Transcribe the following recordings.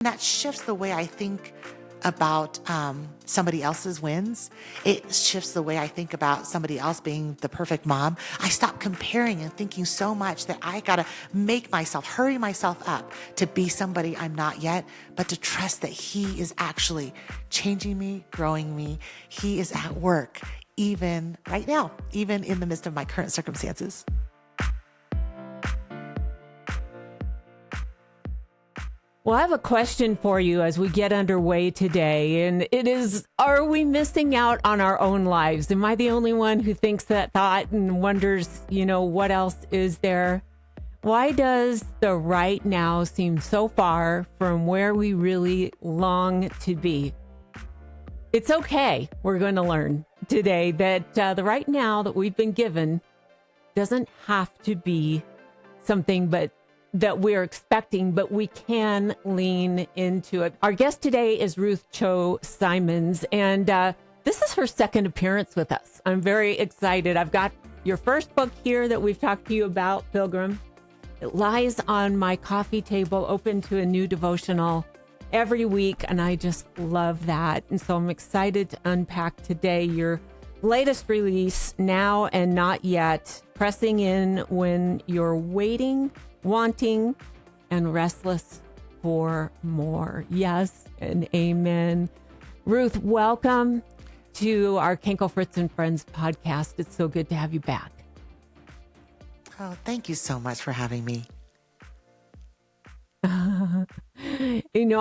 That shifts the way I think about somebody else's wins. It shifts the way I think about somebody else being the perfect mom. I stop comparing and thinking so much that I gotta hurry myself up to be somebody I'm not yet, but to trust that He is actually changing me, growing me. He is at work, even right now, even in the midst of my current circumstances. Well, I have a question for you as we get underway today, and it is, are we missing out on our own lives? Am I the only one who thinks that thought and wonders, what else is there? Why does the right now seem so far from where we really long to be? It's okay. We're going to learn today that the right now that we've been given doesn't have to be something that we're expecting, but we can lean into it. Our guest today is Ruth Chou Simons, and this is her second appearance with us. I'm very excited. I've got your first book here that we've talked to you about, Pilgrim. It lies on my coffee table, open to a new devotional every week, and I just love that. And so I'm excited to unpack today your latest release, Now and Not Yet, pressing in when you're waiting, wanting, and restless for more. Yes and amen. Ruth, welcome to our Kenkel Fritz and Friends podcast. It's so good to have you back. Oh, thank you so much for having me.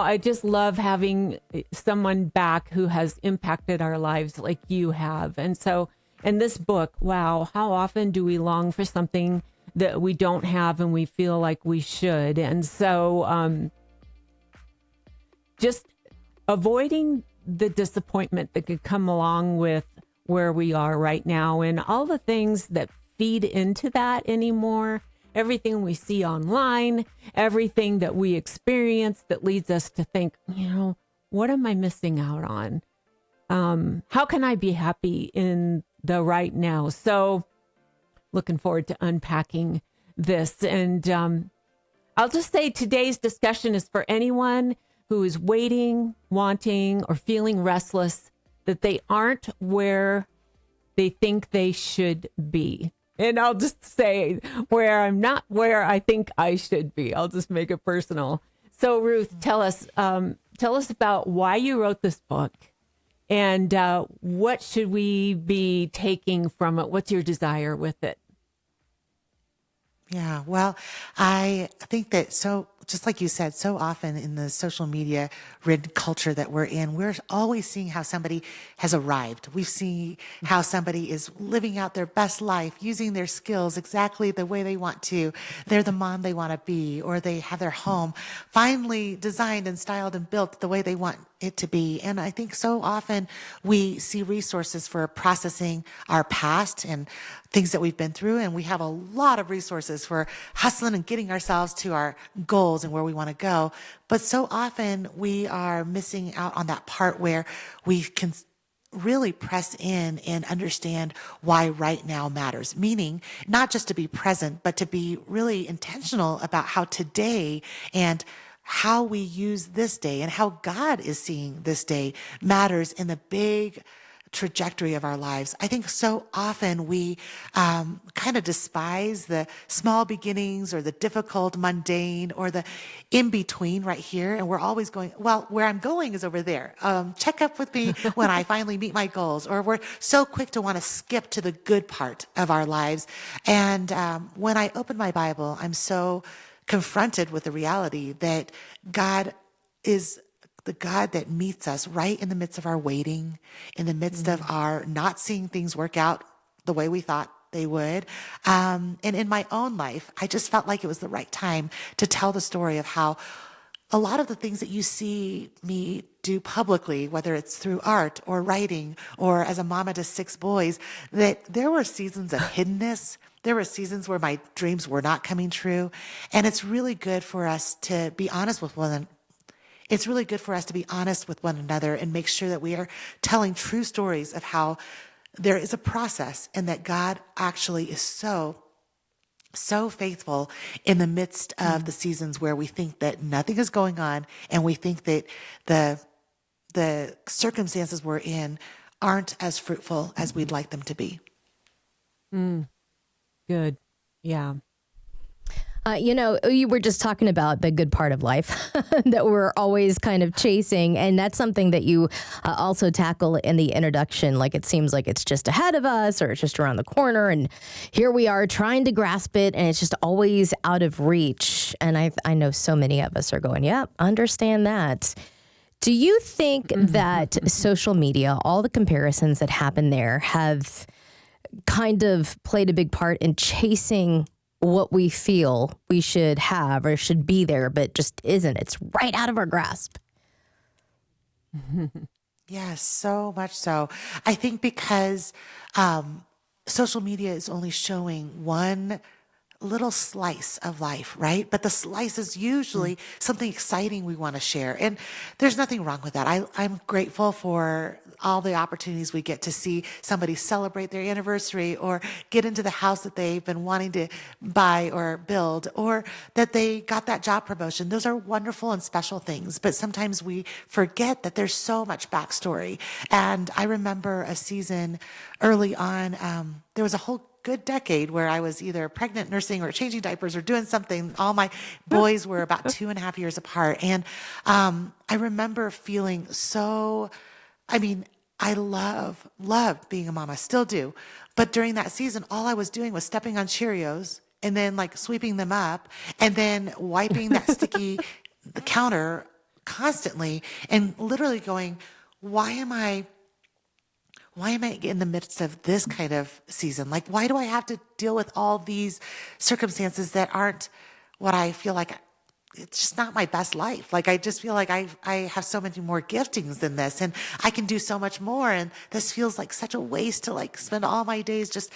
I just love having someone back who has impacted our lives like you have. And so in this book, wow, how often do we long for something that we don't have and we feel like we should? And so just avoiding the disappointment that could come along with where we are right now and all the things that feed into that anymore. Everything we see online, everything that we experience that leads us to think, what am I missing out on? How can I be happy in the right now? So looking forward to unpacking this. And I'll just say today's discussion is for anyone who is waiting, wanting, or feeling restless, that they aren't where they think they should be. And I'll just say where I'm not where I think I should be. I'll just make it personal. So Ruth, tell us about why you wrote this book and what should we be taking from it? What's your desire with it? Yeah, well, I think that just like you said, so often in the social media rid culture that we're in, we're always seeing how somebody has arrived. We see how somebody is living out their best life, using their skills exactly the way they want to. They're the mom they want to be, or they have their home finally designed and styled and built the way they want it to be. And I think so often we see resources for processing our past and things that we've been through. And we have a lot of resources for hustling and getting ourselves to our goals and where we want to go. But so often we are missing out on that part where we can really press in and understand why right now matters. Meaning not just to be present, but to be really intentional about how today and how we use this day and how God is seeing this day matters in the big trajectory of our lives. I think so often we kind of despise the small beginnings or the difficult, mundane, or the in-between right here. And we're always going, well, where I'm going is over there. Check up with me when I finally meet my goals. Or we're so quick to want to skip to the good part of our lives. And when I open my Bible, I'm so confronted with the reality that God is the God that meets us right in the midst of our waiting, in the midst of our not seeing things work out the way we thought they would. And in my own life, I just felt like it was the right time to tell the story of how a lot of the things that you see me do publicly, whether it's through art or writing or as a mama to 6 boys, that there were seasons of hiddenness. There were seasons where my dreams were not coming true. And it's really good for us to be honest with one another. It's really good for us to be honest with one another and make sure that we are telling true stories of how there is a process and that God actually is so so faithful in the midst of the seasons where we think that nothing is going on and we think that the circumstances we're in aren't as fruitful as we'd like them to be. Good. Yeah. You were just talking about the good part of life that we're always kind of chasing. And that's something that you also tackle in the introduction. Like it seems like it's just ahead of us or it's just around the corner. And here we are trying to grasp it and it's just always out of reach. And I know so many of us are going, yep, understand that. Do you think that social media, all the comparisons that happen there have kind of played a big part in chasing what we feel we should have or should be there, but just isn't? It's right out of our grasp. Yes, so much so. I think because social media is only showing one little slice of life, right? But the slice is usually something exciting we want to share. And there's nothing wrong with that. I'm grateful for all the opportunities we get to see somebody celebrate their anniversary or get into the house that they've been wanting to buy or build, or that they got that job promotion. Those are wonderful and special things. But sometimes we forget that there's so much backstory. And I remember a season early on, there was a whole good decade where I was either pregnant, nursing, or changing diapers or doing something. All my boys were about 2.5 years apart. And I remember feeling so, I love being a mama, still do. But during that season, all I was doing was stepping on Cheerios and then like sweeping them up and then wiping that sticky counter constantly and literally going, why am I in the midst of this kind of season? Like, why do I have to deal with all these circumstances that aren't what I feel like? It's just not my best life. Like, I just feel like I have so many more giftings than this and I can do so much more. And this feels like such a waste to like spend all my days just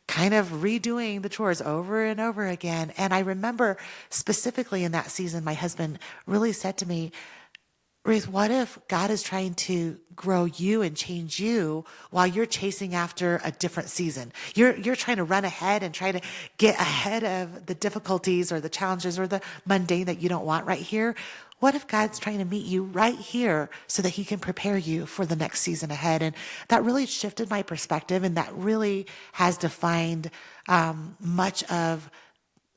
kind of redoing the chores over and over again. And I remember specifically in that season, my husband really said to me, Ruth, what if God is trying to grow you and change you while you're chasing after a different season? You're trying to run ahead and try to get ahead of the difficulties or the challenges or the mundane that you don't want right here. What if God's trying to meet you right here so that he can prepare you for the next season ahead? And that really shifted my perspective, and that really has defined much of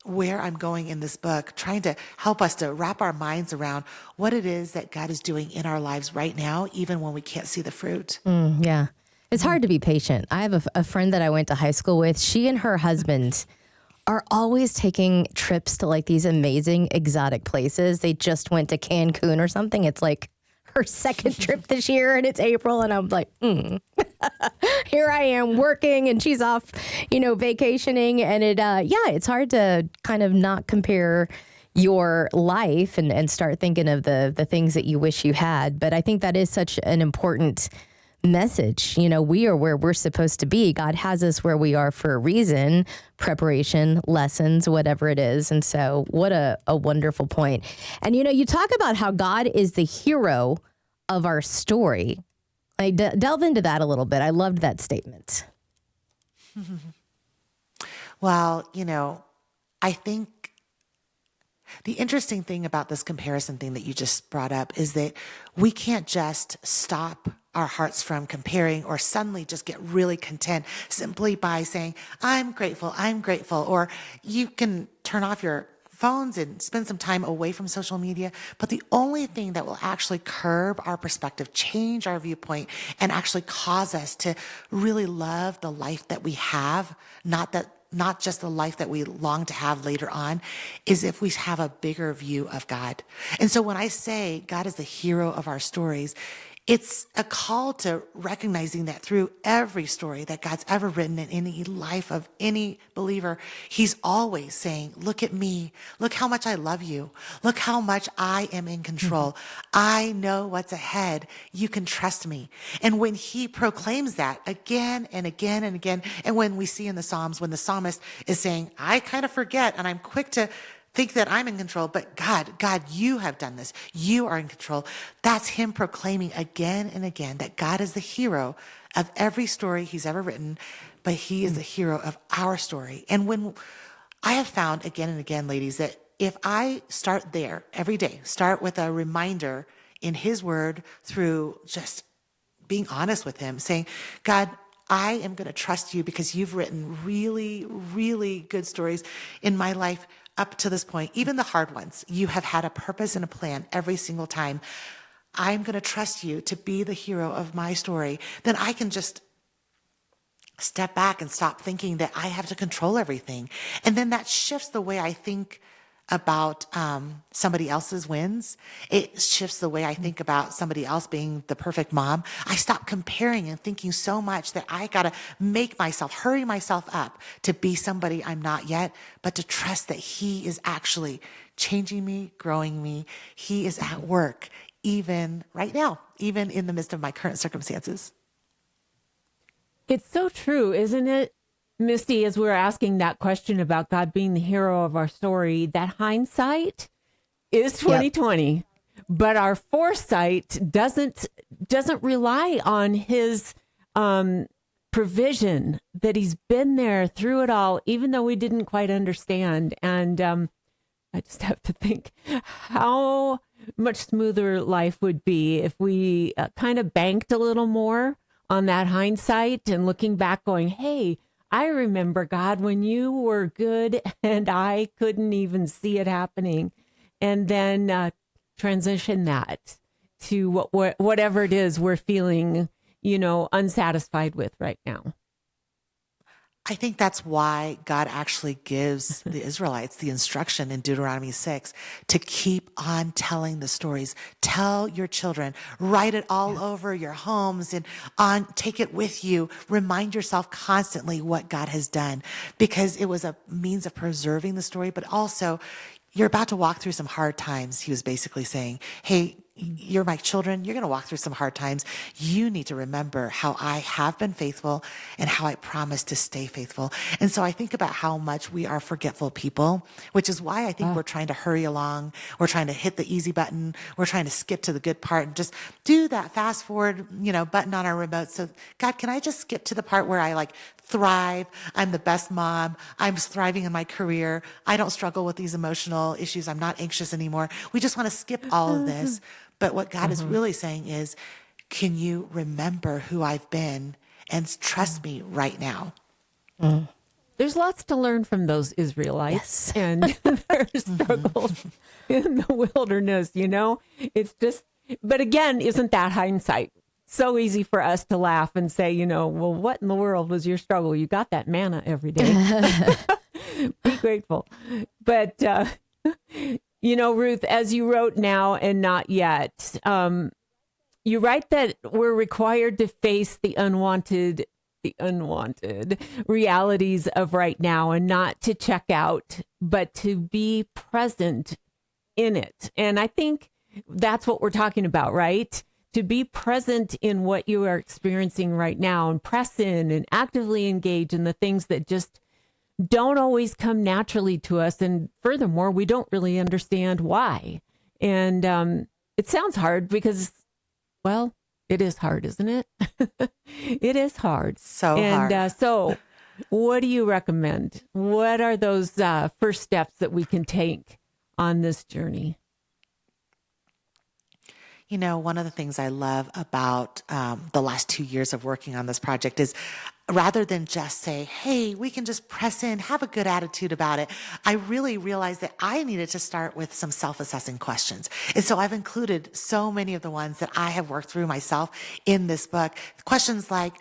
where I'm going in this book, trying to help us to wrap our minds around what it is that God is doing in our lives right now, even when we can't see the fruit. Yeah. It's hard to be patient. I have a friend that I went to high school with. She and her husband are always taking trips to like these amazing exotic places. They just went to Cancun or something. It's like her second trip this year and it's April. And I'm like, here I am working and she's off, vacationing. And it's hard to kind of not compare your life and start thinking of the things that you wish you had. But I think that is such an important message. We are where we're supposed to be. God has us where we are for a reason, preparation, lessons, whatever it is. And so what a wonderful point. And, you talk about how God is the hero of our story. Like, delve into that a little bit. I loved that statement. Well, I think the interesting thing about this comparison thing that you just brought up is that we can't just stop our hearts from comparing or suddenly just get really content simply by saying, I'm grateful, or you can turn off your phones and spend some time away from social media. But the only thing that will actually curb our perspective, change our viewpoint, and actually cause us to really love the life that we have, not just the life that we long to have later on, is if we have a bigger view of God. And so when I say God is the hero of our stories, it's a call to recognizing that through every story that God's ever written in any life of any believer, he's always saying, look at me. Look how much I love you. Look how much I am in control. I know what's ahead. You can trust me. And when he proclaims that again and again and again, and when we see in the Psalms, when the psalmist is saying, I kind of forget and I'm quick to think that I'm in control, but God, you have done this. You are in control. That's him proclaiming again and again that God is the hero of every story he's ever written, but he is the hero of our story. And when I have found again and again, ladies, that if I start there every day, start with a reminder in his word through just being honest with him, saying, God, I am going to trust you because you've written really, really good stories in my life up to this point, even the hard ones. You have had a purpose and a plan every single time. I'm going to trust you to be the hero of my story. Then I can just step back and stop thinking that I have to control everything. And then that shifts the way I think about somebody else's wins. It shifts the way I think about somebody else being the perfect mom. I stop comparing and thinking so much that I got to hurry myself up to be somebody I'm not yet, but to trust that he is actually changing me, growing me. He is at work, even right now, even in the midst of my current circumstances. It's so true, isn't it, Misty, as we were asking that question about God being the hero of our story, that hindsight is 2020, but our foresight doesn't rely on his provision, that he's been there through it all, even though we didn't quite understand. And I just have to think how much smoother life would be if we kind of banked a little more on that hindsight and looking back going, hey, I remember, God, when you were good and I couldn't even see it happening. And then transition that to whatever it is we're feeling, unsatisfied with right now. I think that's why God actually gives the Israelites the instruction in Deuteronomy 6 to keep on telling the stories. Tell your children, write it all over your homes and take it with you. Remind yourself constantly what God has done, because it was a means of preserving the story, but also you're about to walk through some hard times. He was basically saying, hey, you're my children. You're going to walk through some hard times. You need to remember how I have been faithful and how I promise to stay faithful. And so I think about how much we are forgetful people, which is why I think we're trying to hurry along. We're trying to hit the easy button. We're trying to skip to the good part and just do that fast forward, button on our remote. So God, can I just skip to the part where I thrive? I'm the best mom. I'm thriving in my career. I don't struggle with these emotional issues. I'm not anxious anymore. We just want to skip all of this. But what God is really saying is, can you remember who I've been and trust me right now? There's lots to learn from those Israelites and their struggles in the wilderness, It's just, but again, isn't that hindsight? So easy for us to laugh and say, well, what in the world was your struggle? You got that manna every day. Be grateful. But, Ruth, as you wrote Now and Not Yet, you write that we're required to face the unwanted realities of right now and not to check out, but to be present in it. And I think that's what we're talking about, right? To be present in what you are experiencing right now and press in and actively engage in the things that just don't always come naturally to us. And furthermore, we don't really understand why. And it sounds hard because, well, it is hard, isn't it? It is hard. So hard. And so what do you recommend? What are those first steps that we can take on this journey? One of the things I love about the last 2 years of working on this project is rather than just say, hey, we can just press in, have a good attitude about it, I really realized that I needed to start with some self-assessing questions. And so I've included so many of the ones that I have worked through myself in this book. Questions like,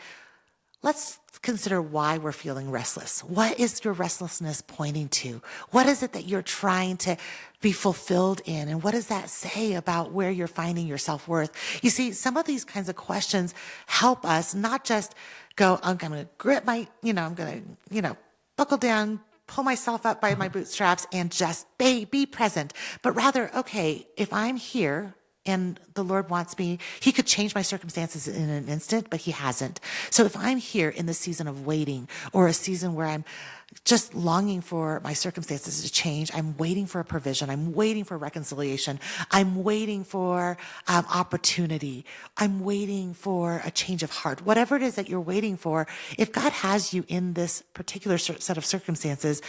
let's consider why we're feeling restless. What is your restlessness pointing to? What is it that you're trying to be fulfilled in? And what does that say about where you're finding your self-worth? You see, some of these kinds of questions help us not just go, I'm going to grip my, I'm going to, buckle down, pull myself up by my bootstraps and just be present. But rather, okay, if I'm here, and the Lord wants me, he could change my circumstances in an instant, but he hasn't. So if I'm here in the season of waiting or a season where I'm just longing for my circumstances to change, I'm waiting for a provision, I'm waiting for reconciliation, I'm waiting for opportunity, I'm waiting for a change of heart, whatever it is that you're waiting for, if God has you in this particular set of circumstances,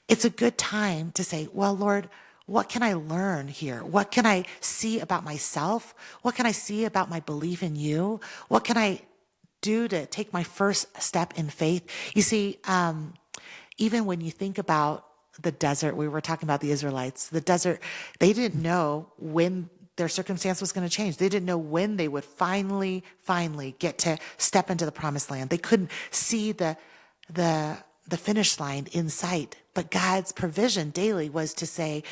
it's a good time to say, well, Lord, what can I learn here? What can I see about myself? What can I see about my belief in you? What can I do to take my first step in faith? You see, even when you think about the desert, we were talking about the Israelites, the desert, they didn't know when their circumstance was going to change. They didn't know when they would finally get to step into the promised land. They couldn't see the finish line in sight. But God's provision daily was to say,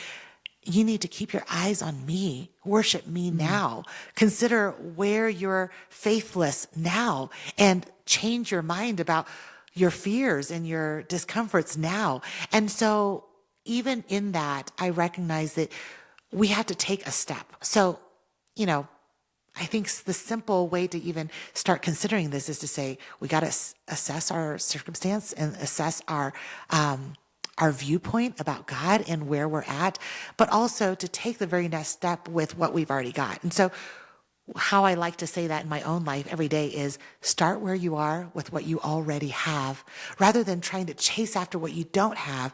you need to keep your eyes on me. Worship me now. Consider where you're faithless now and change your mind about your fears and your discomforts now. And so even in that, I recognize that we have to take a step. So, I think the simple way to even start considering this is to say, we got to assess our circumstance and assess our viewpoint about God and where we're at, but also to take the very next step with what we've already got. And so how I like to say that in my own life every day is start where you are with what you already have, rather than trying to chase after what you don't have.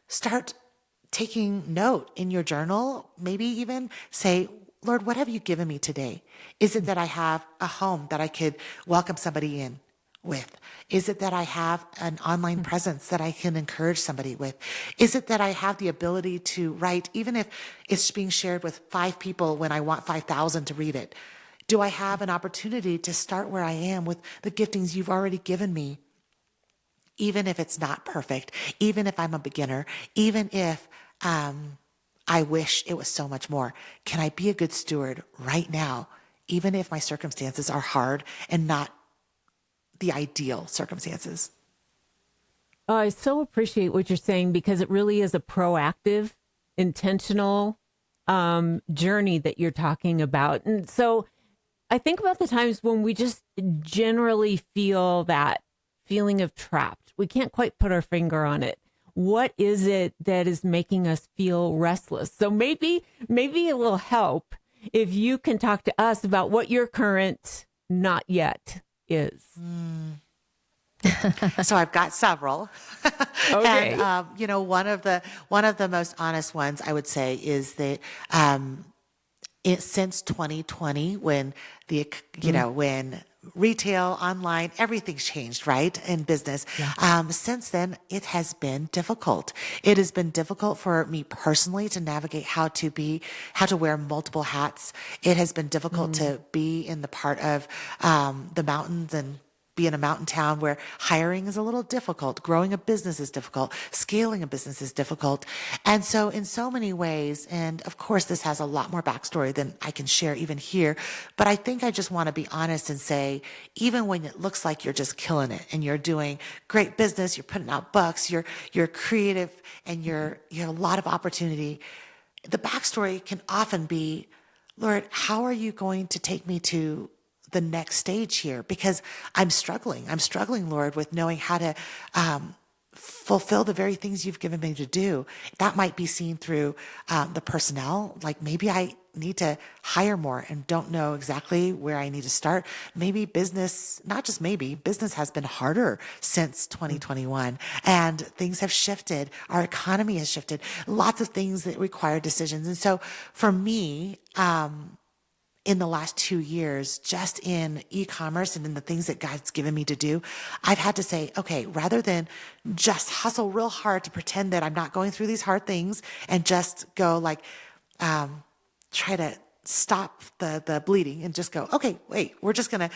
Start taking note in your journal, maybe even say, Lord, what have you given me today? Is it that I have a home that I could welcome somebody in with? Is it that I have an online presence that I can encourage somebody with? Is it that I have the ability to write, even if it's being shared with 5 people when I want 5,000 to read it? Do I have an opportunity to start where I am with the giftings you've already given me? Even if it's not perfect, even if I'm a beginner, even if I wish it was so much more. Can I be a good steward right now, even if my circumstances are hard and not the ideal circumstances? Oh, I so appreciate what you're saying, because it really is a proactive, intentional journey that you're talking about. And so I think about the times when we just generally feel that feeling of trapped. We can't quite put our finger on it. What is it that is making us feel restless? So maybe it will help if you can talk to us about what your current not yet is. So I've got several. Okay. And one of the most honest ones I would say is that since 2020, when when retail, online, everything's changed, right? In business. Yeah. Since then, it has been difficult. It has been difficult for me personally to navigate how to wear multiple hats. It has been difficult to be in the part of the mountains and be in a mountain town where hiring is a little difficult. Growing a business is difficult. Scaling a business is difficult. And so in so many ways, and of course this has a lot more backstory than I can share even here, but I think I just want to be honest and say, even when it looks like you're just killing it and you're doing great business, you're putting out books, you're creative and you have a lot of opportunity, the backstory can often be, Lord, how are you going to take me to the next stage here? Because I'm struggling, Lord, with knowing how to fulfill the very things you've given me to do. That might be seen through the personnel. Like maybe I need to hire more and don't know exactly where I need to start. Maybe business, not just maybe, business has been harder since 2021 and things have shifted. Our economy has shifted. Lots of things that require decisions. And so for me, in the last 2 years, just in e-commerce and in the things that God's given me to do, I've had to say, okay, rather than just hustle real hard to pretend that I'm not going through these hard things and just go like, try to stop the bleeding and just go, okay, wait, we're just going to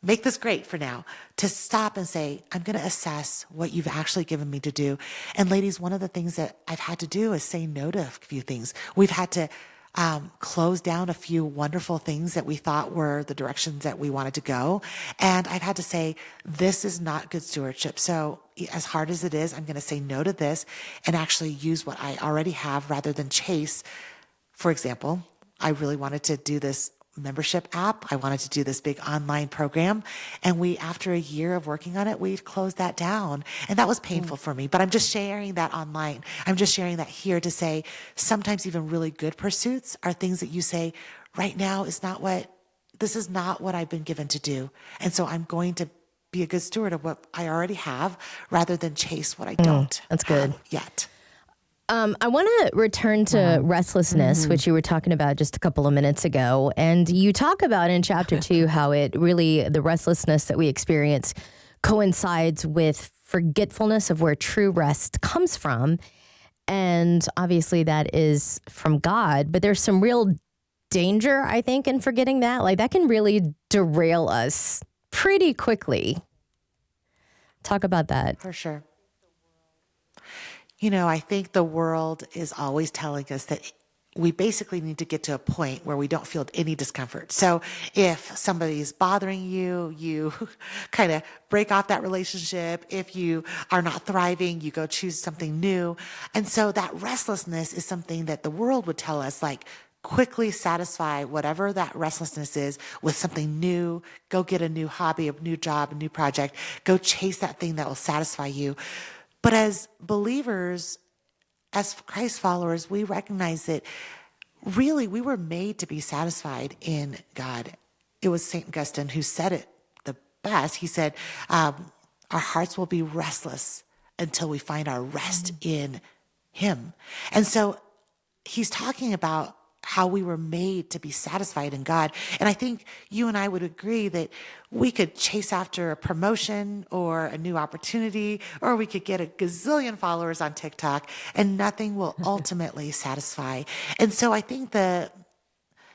make this great for now, to stop and say, I'm going to assess what you've actually given me to do. And ladies, one of the things that I've had to do is say no to a few things. We've had to close down a few wonderful things that we thought were the directions that we wanted to go. And I've had to say, this is not good stewardship. So as hard as it is, I'm going to say no to this and actually use what I already have rather than chase. For example, I really wanted to do this membership app. I wanted to do this big online program. And after a year of working on it, we closed that down. And that was painful for me, but I'm just sharing that online. I'm just sharing that here to say, sometimes even really good pursuits are things that you say, right now this is not what I've been given to do. And so I'm going to be a good steward of what I already have rather than chase what I don't That's good. have yet. I want to return to restlessness, which you were talking about just a couple of minutes ago. And you talk about in chapter 2 how it really, the restlessness that we experience coincides with forgetfulness of where true rest comes from. And obviously that is from God, but there's some real danger, I think, in forgetting that. Like that can really derail us pretty quickly. Talk about that. For sure. I think the world is always telling us that we basically need to get to a point where we don't feel any discomfort. So if somebody's bothering you, you kind of break off that relationship. If you are not thriving, you go choose something new. And so that restlessness is something that the world would tell us, like, quickly satisfy whatever that restlessness is with something new. Go get a new hobby, a new job, a new project. Go chase that thing that will satisfy you. But as believers, as Christ followers, we recognize that really we were made to be satisfied in God. It was St. Augustine who said it the best. He said, our hearts will be restless until we find our rest in Him. And so he's talking about how we were made to be satisfied in God. And I think you and I would agree that we could chase after a promotion or a new opportunity, or we could get a gazillion followers on TikTok and nothing will ultimately satisfy. And so I think the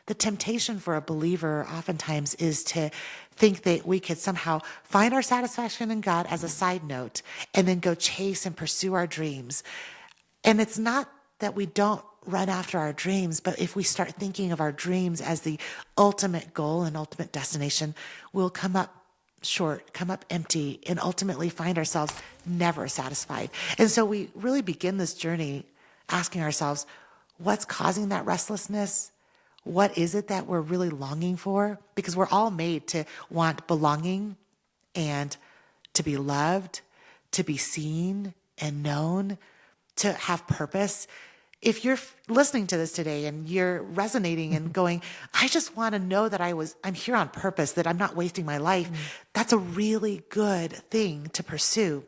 temptation for a believer oftentimes is to think that we could somehow find our satisfaction in God as a side note and then go chase and pursue our dreams. And it's not that we don't run after our dreams, but if we start thinking of our dreams as the ultimate goal and ultimate destination, we'll come up short, come up empty, and ultimately find ourselves never satisfied. And so we really begin this journey asking ourselves, what's causing that restlessness? What is it that we're really longing for? Because we're all made to want belonging and to be loved, to be seen and known, to have purpose. If you're listening to this today and you're resonating and going, I just want to know that I'm here on purpose, that I'm not wasting my life, that's a really good thing to pursue.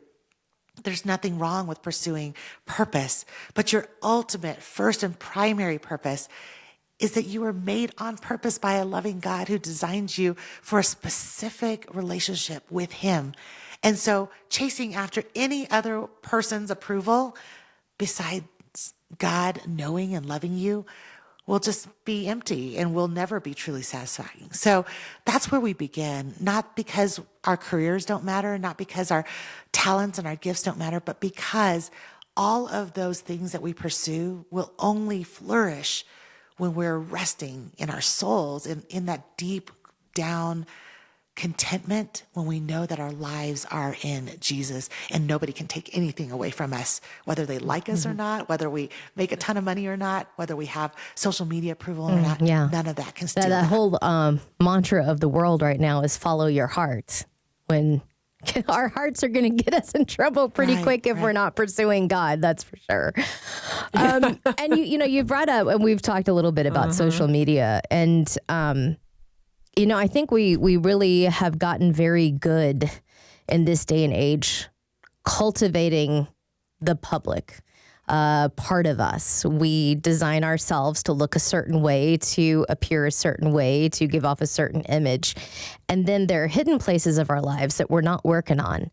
There's nothing wrong with pursuing purpose, but your ultimate, first and primary purpose is that you were made on purpose by a loving God who designed you for a specific relationship with Him. And so chasing after any other person's approval besides God knowing and loving you will just be empty and will never be truly satisfying. So that's where we begin, not because our careers don't matter, not because our talents and our gifts don't matter, but because all of those things that we pursue will only flourish when we're resting in our souls, in that deep down contentment, when we know that our lives are in Jesus and nobody can take anything away from us, whether they like us or not, whether we make a ton of money or not, whether we have social media approval or not. Yeah. None of that can steal That whole mantra of the world right now is follow your heart. When our hearts are going to get us in trouble pretty quick if we're not pursuing God, that's for sure. And you brought up, and we've talked a little bit about social media, and I think we really have gotten very good in this day and age cultivating the public part of us. We design ourselves to look a certain way, to appear a certain way, to give off a certain image. And then there are hidden places of our lives that we're not working on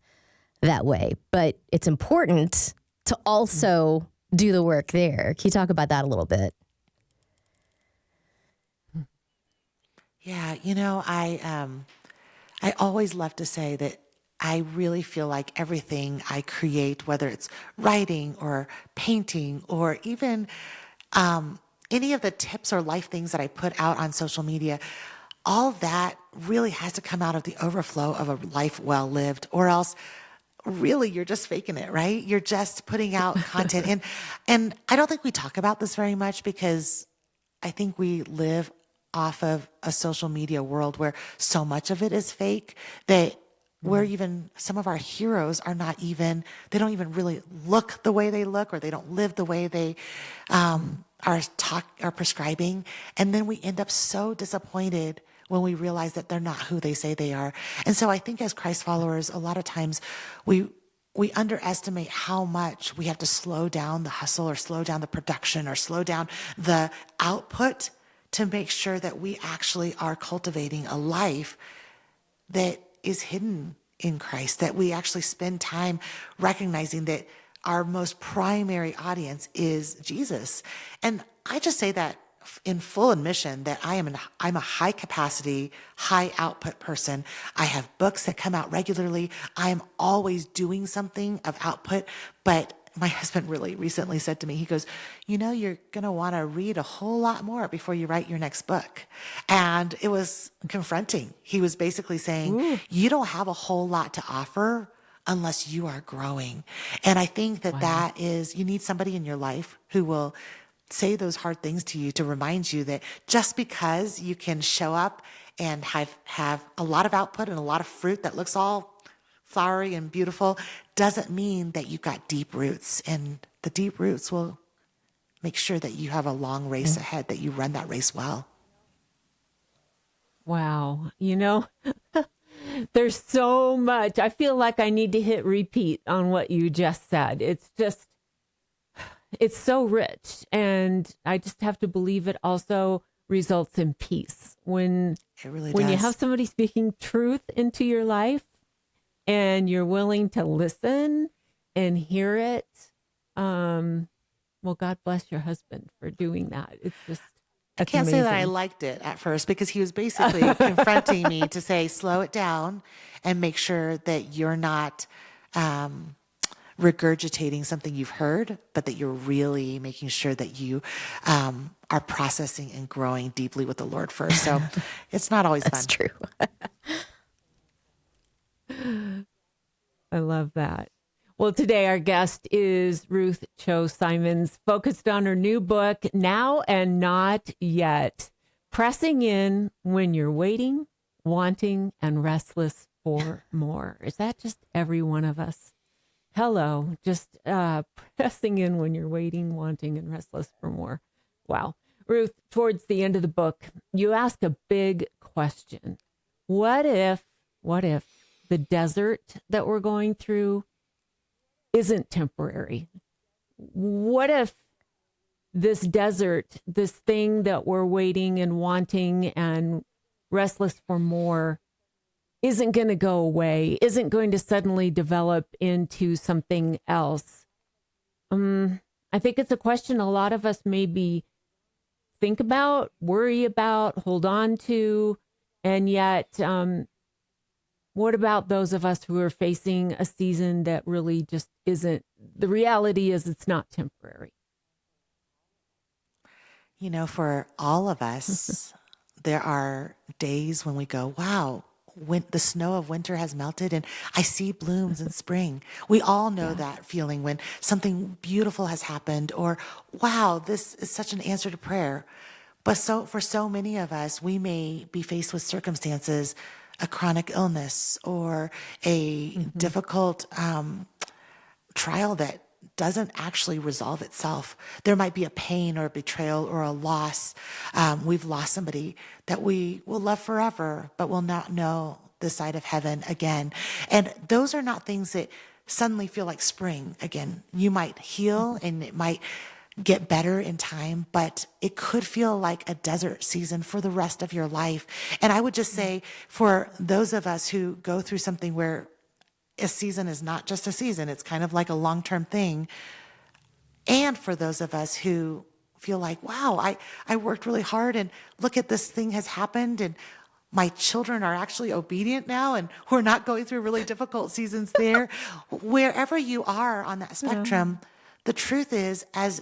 that way. But it's important to also do the work there. Can you talk about that a little bit? Yeah, I always love to say that I really feel like everything I create, whether it's writing or painting or even any of the tips or life things that I put out on social media, all that really has to come out of the overflow of a life well lived, or else really you're just faking it, right? You're just putting out content. And I don't think we talk about this very much because I think we live off of a social media world where so much of it is fake that we're even, some of our heroes are not even, they don't even really look the way they look, or they don't live the way they are prescribing. And then we end up so disappointed when we realize that they're not who they say they are. And so I think as Christ followers, a lot of times we we underestimate how much we have to slow down the hustle or slow down the production or slow down the output to make sure that we actually are cultivating a life that is hidden in Christ, that we actually spend time recognizing that our most primary audience is Jesus. And I just say that in full admission that I'm a high capacity, high output person. I have books that come out regularly. I'm always doing something of output, but my husband really recently said to me, he goes, you're going to want to read a whole lot more before you write your next book. And it was confronting. He was basically saying, you don't have a whole lot to offer unless you are growing. And I think that is, you need somebody in your life who will say those hard things to you to remind you that just because you can show up and have a lot of output and a lot of fruit that looks all flowery and beautiful doesn't mean that you've got deep roots. And the deep roots will make sure that you have a long race ahead, that you run that race well. Wow. There's so much. I feel like I need to hit repeat on what you just said. It's so rich. And I just have to believe it also results in peace. When you have somebody speaking truth into your life and you're willing to listen and hear it, well, God bless your husband for doing that. It's just, I can't say that I liked it at first because he was basically confronting me to say, slow it down and make sure that you're not regurgitating something you've heard, but that you're really making sure that you are processing and growing deeply with the Lord first. So it's not always That's fun. True. I love that. Well, today our guest is Ruth Chou Simons, focused on her new book, Now and Not Yet, pressing in when you're waiting, wanting, and restless for more. Is that just every one of us? Hello, just pressing in when you're waiting, wanting, and restless for more. Wow. Ruth, towards the end of the book, you ask a big question. What if the desert that we're going through isn't temporary? What if this desert, this thing that we're waiting and wanting and restless for more, isn't going to go away, isn't going to suddenly develop into something else? I think it's a question a lot of us maybe think about, worry about, hold on to, and yet, what about those of us who are facing a season that really just isn't, the reality is it's not temporary? For all of us, there are days when we go, wow, when the snow of winter has melted and I see blooms in spring. We all know that feeling when something beautiful has happened, or wow, this is such an answer to prayer. But for so many of us, we may be faced with circumstances, a chronic illness or a difficult trial that doesn't actually resolve itself. There might be a pain or a betrayal or a loss. We've lost somebody that we will love forever, but will not know the side of heaven again. And those are not things that suddenly feel like spring again. You might heal and it might get better in time, but it could feel like a desert season for the rest of your life. And I would just say, for those of us who go through something where a season is not just a season, it's kind of like a long-term thing. And for those of us who feel like, wow, I worked really hard and look at this thing has happened and my children are actually obedient now and we're not going through really difficult seasons there. Wherever you are on that spectrum, the truth is, as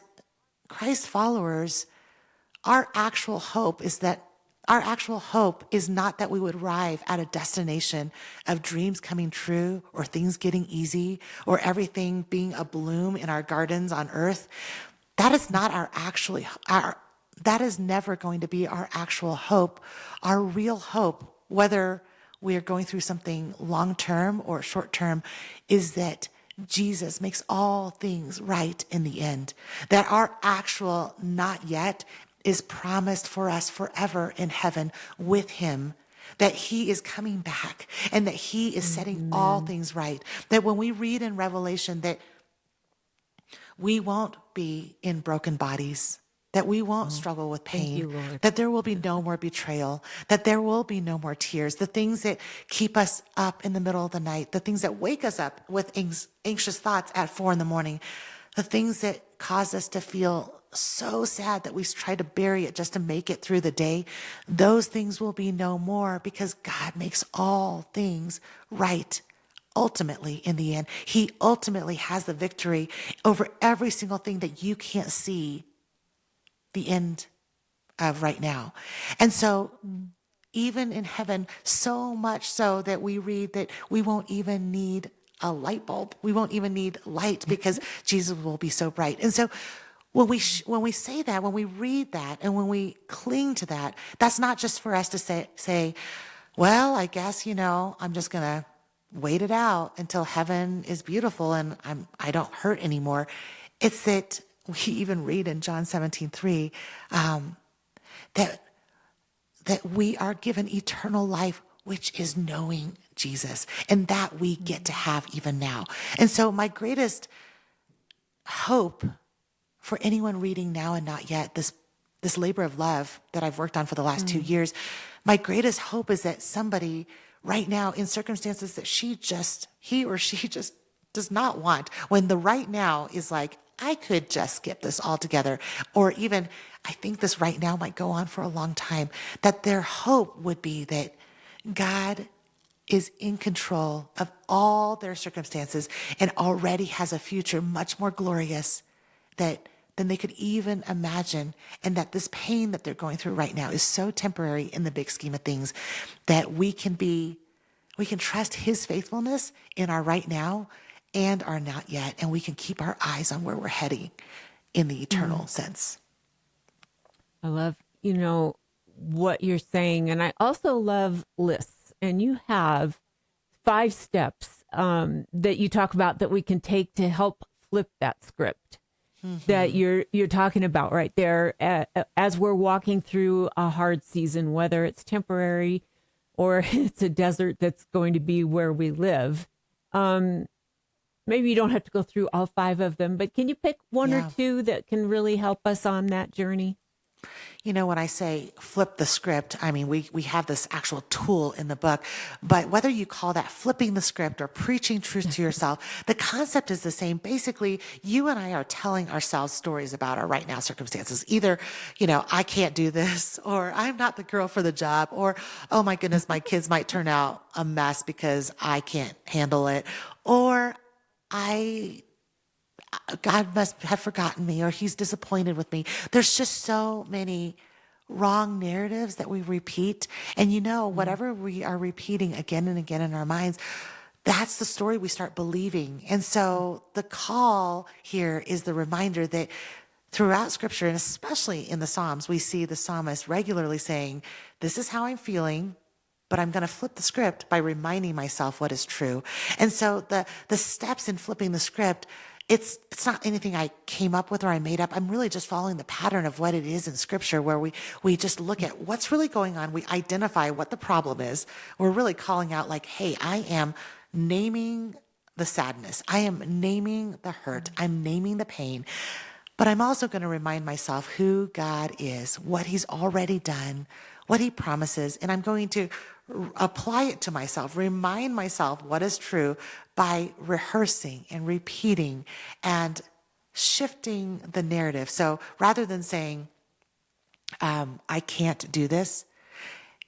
Christ followers, our actual hope is not that we would arrive at a destination of dreams coming true or things getting easy or everything being a bloom in our gardens on earth. That is not that is never going to be our actual hope. Our real hope, whether we are going through something long-term or short-term, is that Jesus makes all things right in the end. That our actual not yet is promised for us forever in heaven with him. that he is coming back and that he is setting all things right. That when we read in Revelation that we won't be in broken bodies, that we won't struggle with pain, you, Lord. that there will be no more betrayal, that there will be no more tears, the things that keep us up in the middle of the night, the things that wake us up with anxious thoughts at 4 a.m, the things that cause us to feel so sad that we try to bury it just to make it through the day, those things will be no more because God makes all things right. Ultimately, in the end, he ultimately has the victory over every single thing that you can't see the end of right now. And so even in heaven, so much so that we read that we won't even need a light bulb. We won't even need light because Jesus will be so bright. And so when we say that, when we read that, and when we cling to that, that's not just for us to say, well, I guess, I'm just going to wait it out until heaven is beautiful and I don't hurt anymore. It's that we even read in John 17:3 that we are given eternal life, which is knowing Jesus, and that we get to have even now. And so my greatest hope for anyone reading Now and Not Yet, this labor of love that I've worked on for the last 2 years, my greatest hope is that somebody right now in circumstances that he or she just does not want, when the right now is like, I could just skip this altogether, or even I think this right now might go on for a long time, that their hope would be that God is in control of all their circumstances and already has a future much more glorious than they could even imagine, and that this pain that they're going through right now is so temporary in the big scheme of things that we can trust his faithfulness in our right now and our not yet, and we can keep our eyes on where we're heading in the eternal sense. I love, what you're saying. And I also love lists. And you have 5 steps that you talk about that we can take to help flip that script that you're talking about right there as we're walking through a hard season, whether it's temporary or it's a desert that's going to be where we live. Maybe you don't have to go through all 5 of them, but can you pick one or 2 that can really help us on that journey? When I say flip the script, I mean, we have this actual tool in the book, but whether you call that flipping the script or preaching truth to yourself, the concept is the same. Basically, you and I are telling ourselves stories about our right now circumstances. Either, I can't do this, or I'm not the girl for the job, or, oh my goodness, my kids might turn out a mess because I can't handle it, or God must have forgotten me, or he's disappointed with me. There's just so many wrong narratives that we repeat. And whatever we are repeating again and again in our minds, that's the story we start believing. And so the call here is the reminder that throughout Scripture, and especially in the Psalms, we see the psalmist regularly saying, this is how I'm feeling, but I'm going to flip the script by reminding myself what is true. And so the steps in flipping the script, it's not anything I came up with or I made up. I'm really just following the pattern of what it is in Scripture, where we just look at what's really going on. We identify what the problem is. We're really calling out like, hey, I am naming the sadness. I am naming the hurt. I'm naming the pain. But I'm also going to remind myself who God is, what he's already done, what he promises, and I'm going to apply it to myself, remind myself what is true by rehearsing and repeating and shifting the narrative. So rather than saying, I can't do this,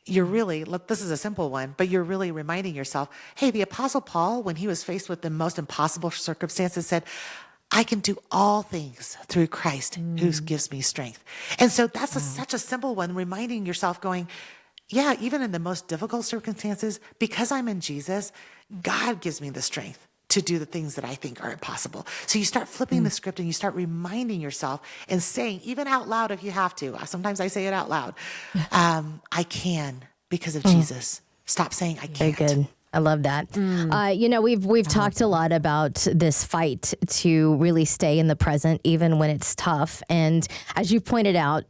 you're really, look, this is a simple one, but you're really reminding yourself, hey, the Apostle Paul, when he was faced with the most impossible circumstances, said, I can do all things through Christ who gives me strength. And so that's such a simple one, reminding yourself going, yeah, even in the most difficult circumstances, because I'm in Jesus, God gives me the strength to do the things that I think are impossible. So you start flipping the script and you start reminding yourself and saying, even out loud if you have to, sometimes I say it out loud, I can because of Jesus. Stop saying I can't. Very good. I love that. We've talked a lot about this fight to really stay in the present, even when it's tough. And as you pointed out,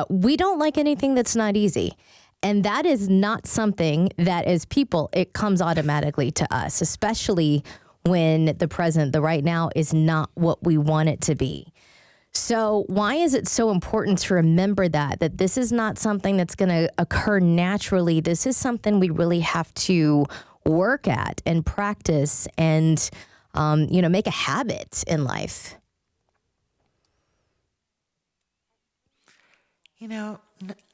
we don't like anything that's not easy. And that is not something that as people, it comes automatically to us, especially when the present, the right now, is not what we want it to be. So why is it so important to remember that this is not something that's going to occur naturally? This is something we really have to work at and practice and, make a habit in life.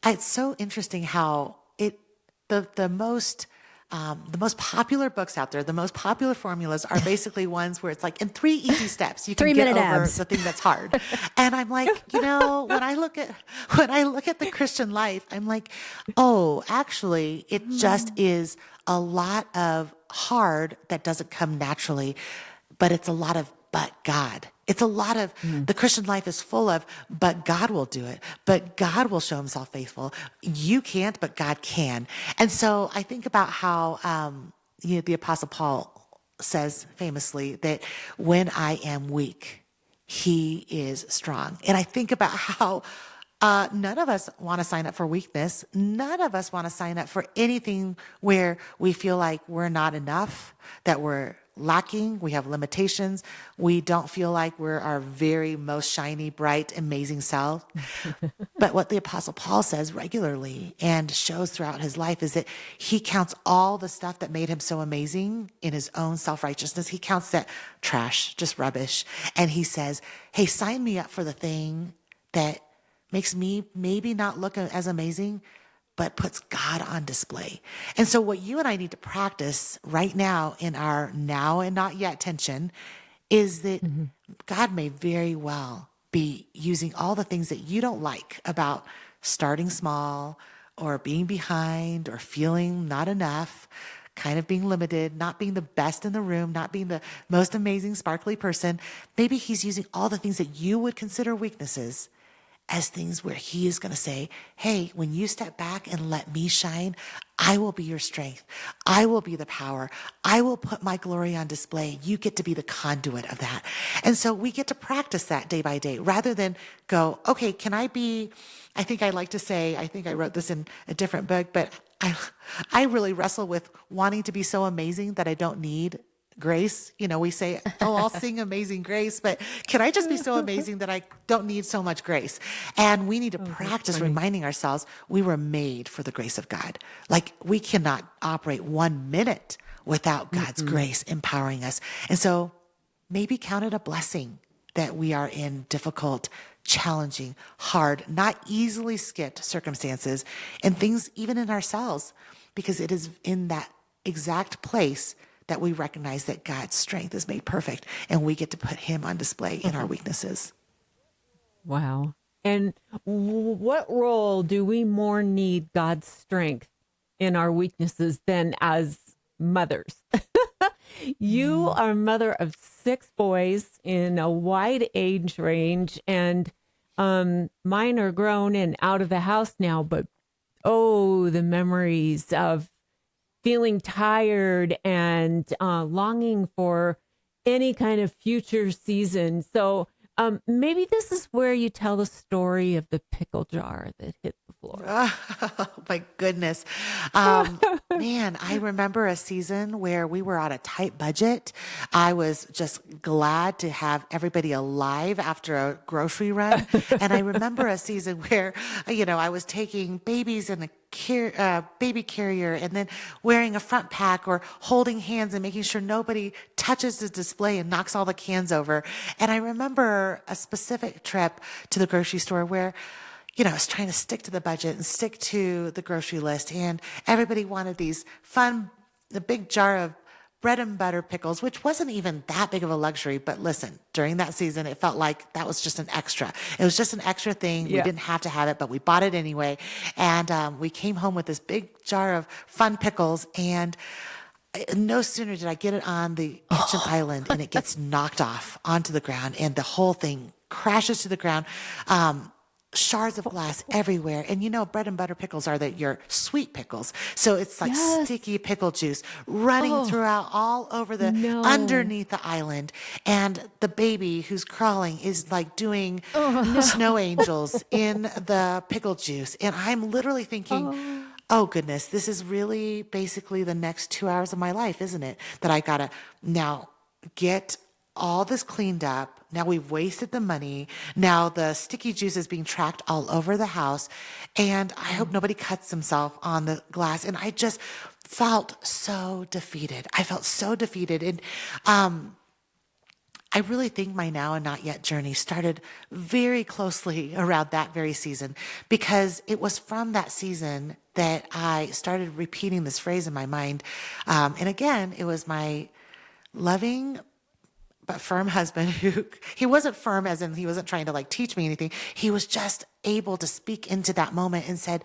It's so interesting how the most popular books out there, the most popular formulas are basically ones where it's like in 3 easy steps you can 3 get minute over abs. the thing that's hard. And I'm like, when I look at the Christian life, I'm like, oh, actually, it just is a lot of hard that doesn't come naturally, but it's a lot of but God. It's a lot of the Christian life is full of, but God will do it. But God will show himself faithful. You can't, but God can. And so I think about how, the Apostle Paul says famously that when I am weak, he is strong. And I think about how none of us want to sign up for weakness. None of us want to sign up for anything where we feel like we're not enough, that we're lacking, we have limitations, we don't feel like we're our very most shiny, bright, amazing self. But what the Apostle Paul says regularly and shows throughout his life is that he counts all the stuff that made him so amazing in his own self-righteousness. He counts that trash, just rubbish. And he says, hey, sign me up for the thing that makes me maybe not look as amazing, but puts God on display. And so what you and I need to practice right now in our now and not yet tension is that God may very well be using all the things that you don't like about starting small or being behind or feeling not enough, kind of being limited, not being the best in the room, not being the most amazing, sparkly person. Maybe he's using all the things that you would consider weaknesses as things where he is going to say, hey, when you step back and let me shine, I will be your strength. I will be the power. I will put my glory on display. You get to be the conduit of that. And so we get to practice that day by day rather than go, okay, can I be, I think I like to say, I think I wrote this in a different book, but I really wrestle with wanting to be so amazing that I don't need grace. We say, oh, I'll sing Amazing Grace, but can I just be so amazing that I don't need so much grace? And we need to practice reminding ourselves we were made for the grace of God. Like we cannot operate 1 minute without God's grace empowering us. And so maybe count it a blessing that we are in difficult, challenging, hard, not easily skipped circumstances and things even in ourselves, because it is in that exact place that we recognize that God's strength is made perfect and we get to put him on display in our weaknesses. Wow. And what role do we more need God's strength in our weaknesses than as mothers? You are a mother of 6 boys in a wide age range, and mine are grown and out of the house now, but the memories of feeling tired and longing for any kind of future season. So maybe this is where you tell the story of the pickle jar that hit the floor. Oh, my goodness. Man, I remember a season where we were on a tight budget. I was just glad to have everybody alive after a grocery run. And I remember a season where, I was taking babies in a baby carrier and then wearing a front pack or holding hands and making sure nobody touches the display and knocks all the cans over. And I remember a specific trip to the grocery store where I was trying to stick to the budget and stick to the grocery list. And everybody wanted these fun, the big jar of bread and butter pickles, which wasn't even that big of a luxury. But listen, during that season, it felt like that was just an extra. It was just an extra thing. Yeah. We didn't have to have it, but we bought it anyway. And we came home with this big jar of fun pickles. And no sooner did I get it on the kitchen island and it gets knocked off onto the ground and the whole thing crashes to the ground. Shards of glass everywhere. And bread and butter pickles are your sweet pickles. So it's like sticky pickle juice running throughout all over underneath the island. And the baby who's crawling is like doing snow angels in the pickle juice. And I'm literally thinking, oh goodness, this is really basically the next 2 hours of my life, isn't it? That I gotta now get all this cleaned up. Now we've wasted the money. Now the sticky juice is being tracked all over the house. And I hope nobody cuts themselves on the glass. And I just felt so defeated. I felt so defeated. And I really think my now and not yet journey started very closely around that very season, because it was from that season that I started repeating this phrase in my mind. And again, it was my loving but firm husband who, he wasn't firm as in he wasn't trying to like teach me anything. He was just able to speak into that moment and said,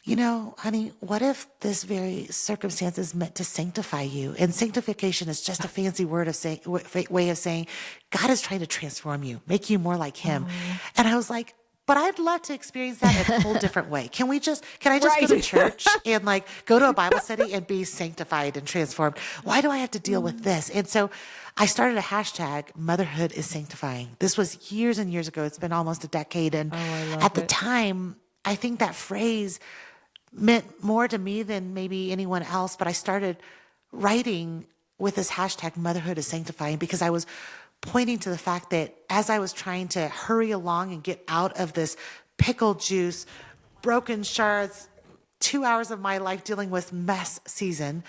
you know, honey, what if this very circumstance is meant to sanctify you? And sanctification is just a fancy word of saying, way of saying God is trying to transform you, make you more like him. And I was like, but I'd love to experience that in a whole different way. Can I just go to church and like go to a Bible study and be sanctified and transformed? Why do I have to deal with this? And so I started a hashtag, motherhood is sanctifying. This was years and years ago. It's been almost a decade. And at the time, I think that phrase meant more to me than maybe anyone else. But I started writing with this hashtag, motherhood is sanctifying, because I was pointing to the fact that as I was trying to hurry along and get out of this pickle juice, broken shards, 2 hours of my life dealing with mess season,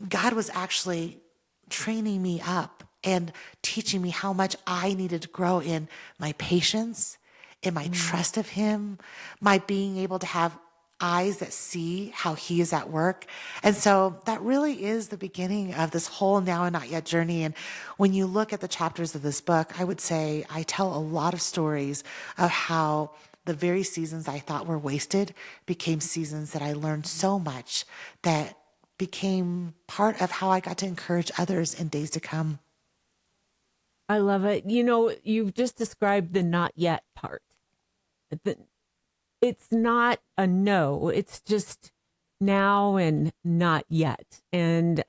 God was actually training me up and teaching me how much I needed to grow in my patience, in my trust of him, my being able to have eyes that see how he is at work. And so that really is the beginning of this whole now and not yet journey. And when you look at the chapters of this book, I would say I tell a lot of stories of how the very seasons I thought were wasted became seasons that I learned so much that became part of how I got to encourage others in days to come. I love it. You know, you've just described the not yet part. It's not a no, it's just now and not yet. And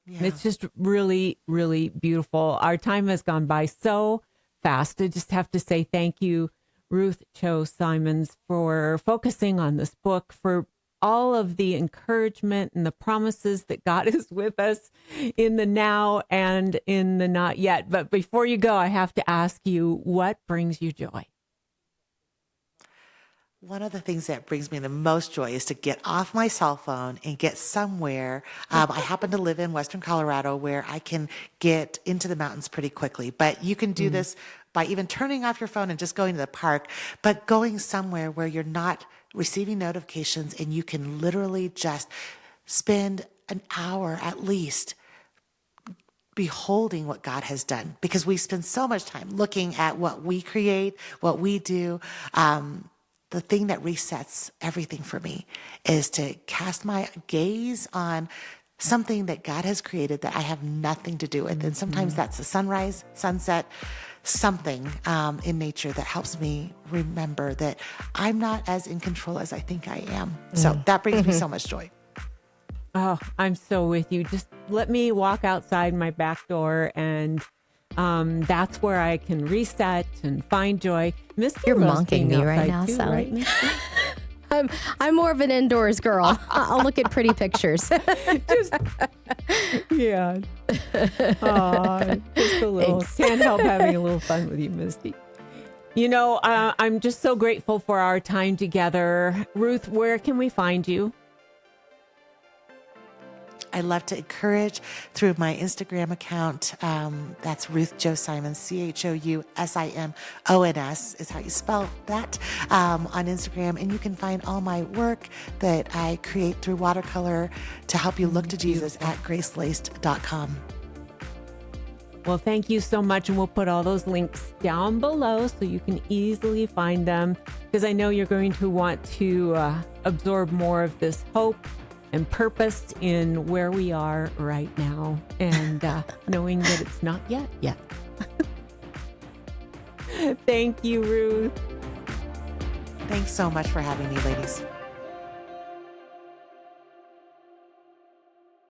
it's just really, really beautiful. Our time has gone by so fast. I just have to say thank you, Ruth Chou Simons, for focusing on this book, for all of the encouragement and the promises that God is with us in the now and in the not yet. But before you go, I have to ask you, what brings you joy? One of the things that brings me the most joy is to get off my cell phone and get somewhere. I happen to live in Western Colorado where I can get into the mountains pretty quickly, but you can do this by even turning off your phone and just going to the park, but going somewhere where you're not receiving notifications and you can literally just spend an hour at least beholding what God has done, because we spend so much time looking at what we create, what we do. The thing that resets everything for me is to cast my gaze on something that God has created that I have nothing to do with. And sometimes that's a sunrise, sunset, something in nature that helps me remember that I'm not as in control as I think I am. So that brings me so much joy. Oh, I'm so with you. Just let me walk outside my back door, and that's where I can reset and find joy. Misty, you're mocking me right now, too, Sally. Right, I'm more of an indoors girl. I'll look at pretty pictures. Yeah. Aw, just a little. Thanks. Can't help having a little fun with you, Misty. You know, I'm just so grateful for our time together. Ruth, where can we find you? I love to encourage through my Instagram account. That's Ruth Chou Simons, ChouSimons is how you spell that, on Instagram. And you can find all my work that I create through watercolor to help you look to Jesus at gracelaced.com. Well, thank you so much. And we'll put all those links down below so you can easily find them, because I know you're going to want to absorb more of this hope and purpose in where we are right now, and knowing that it's not yet. Thank you, Ruth. Thanks so much for having me, ladies.